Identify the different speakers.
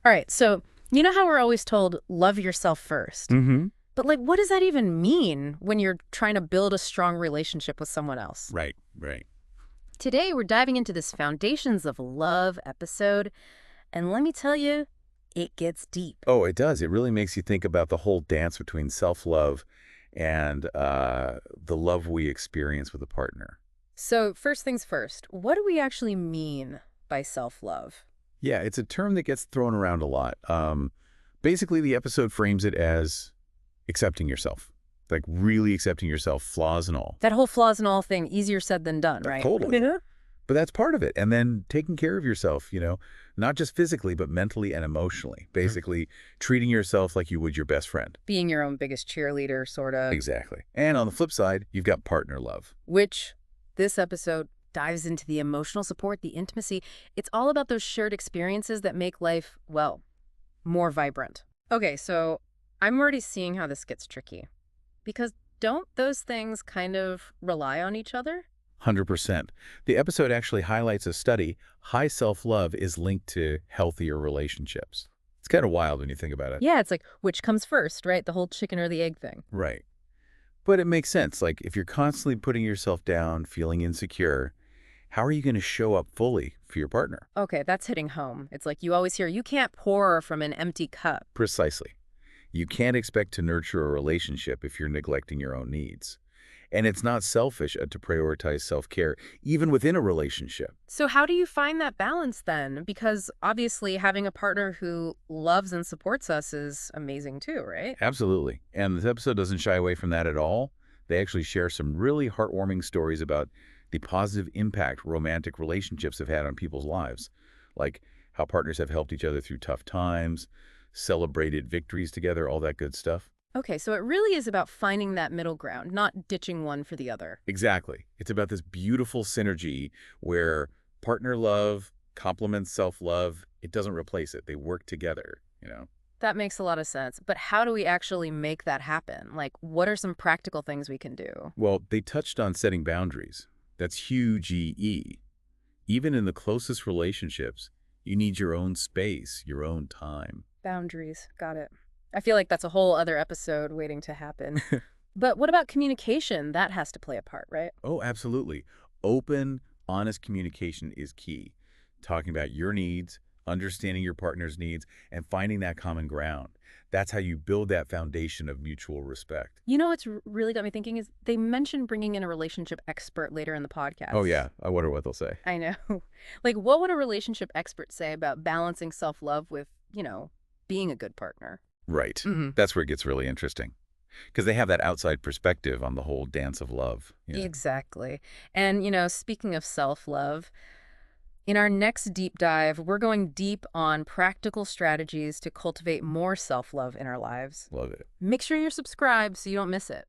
Speaker 1: All right, so you know how we're always told, love yourself first?
Speaker 2: Mm-hmm.
Speaker 1: But like, what does that even mean when you're trying to build a strong relationship with someone else?
Speaker 2: Right, right.
Speaker 1: Today, we're diving into this Foundations of Love episode, and let me tell you, it gets deep.
Speaker 2: Oh, it does. It really makes you think about the whole dance between self-love and the love we experience with a partner.
Speaker 1: So, first things first, what do we actually mean by self-love?
Speaker 2: Yeah, it's a term that gets thrown around a lot. Basically, the episode frames it as accepting yourself, like really accepting yourself, flaws and all.
Speaker 1: That whole flaws and all thing, easier said than done, right?
Speaker 2: Totally. But that's part of it. And then taking care of yourself, not just physically, but mentally and emotionally. Basically, treating yourself like you would your best friend.
Speaker 1: Being your own biggest cheerleader, sort of.
Speaker 2: Exactly. And on the flip side, you've got partner love.
Speaker 1: Which this episode dives into the emotional support, the intimacy. It's all about those shared experiences that make life, well, more vibrant. Okay, so I'm already seeing how this gets tricky. Because don't those things kind of rely on each other?
Speaker 2: 100%. The episode actually highlights a study. High self-love is linked to healthier relationships. It's kind of wild when you think about it.
Speaker 1: Yeah, it's like, which comes first, right? The whole chicken or the egg thing.
Speaker 2: Right. But it makes sense. Like, if you're constantly putting yourself down, feeling insecure, how are you going to show up fully for your partner?
Speaker 1: Okay, that's hitting home. It's like you always hear, you can't pour from an empty cup.
Speaker 2: Precisely. You can't expect to nurture a relationship if you're neglecting your own needs. And it's not selfish to prioritize self-care, even within a relationship.
Speaker 1: So how do you find that balance then? Because obviously having a partner who loves and supports us is amazing too, right?
Speaker 2: Absolutely. And this episode doesn't shy away from that at all. They actually share some really heartwarming stories about the positive impact romantic relationships have had on people's lives, like how partners have helped each other through tough times, celebrated victories together, all that good stuff.
Speaker 1: Okay, so it really is about finding that middle ground, not ditching one for the other.
Speaker 2: Exactly. It's about this beautiful synergy where partner love complements self-love. It doesn't replace it. They work together.
Speaker 1: That makes a lot of sense. But how do we actually make that happen? Like, what are some practical things we can do?
Speaker 2: Well, they touched on setting boundaries. That's huge EE. Even in the closest relationships, you need your own space, your own time.
Speaker 1: Boundaries. Got it. I feel like that's a whole other episode waiting to happen. But what about communication? That has to play a part, right?
Speaker 2: Oh, absolutely. Open, honest communication is key. Talking about your needs, understanding your partner's needs, and finding that common ground. That's how you build that foundation of mutual respect.
Speaker 1: You know what's really got me thinking is they mentioned bringing in a relationship expert later in the
Speaker 2: Oh,
Speaker 1: podcast.
Speaker 2: yeah. I wonder what they'll say.
Speaker 1: I know. Like, what would a relationship expert say about balancing self-love with, being a good partner?
Speaker 2: Right.
Speaker 1: Hmm.
Speaker 2: That's where it gets really interesting. Because they have that outside perspective on the whole dance of love. Yeah.
Speaker 1: Exactly. And, speaking of self-love, in our next deep dive, we're going deep on practical strategies to cultivate more self-love in our lives.
Speaker 2: Love it.
Speaker 1: Make sure you're subscribed so you don't miss it.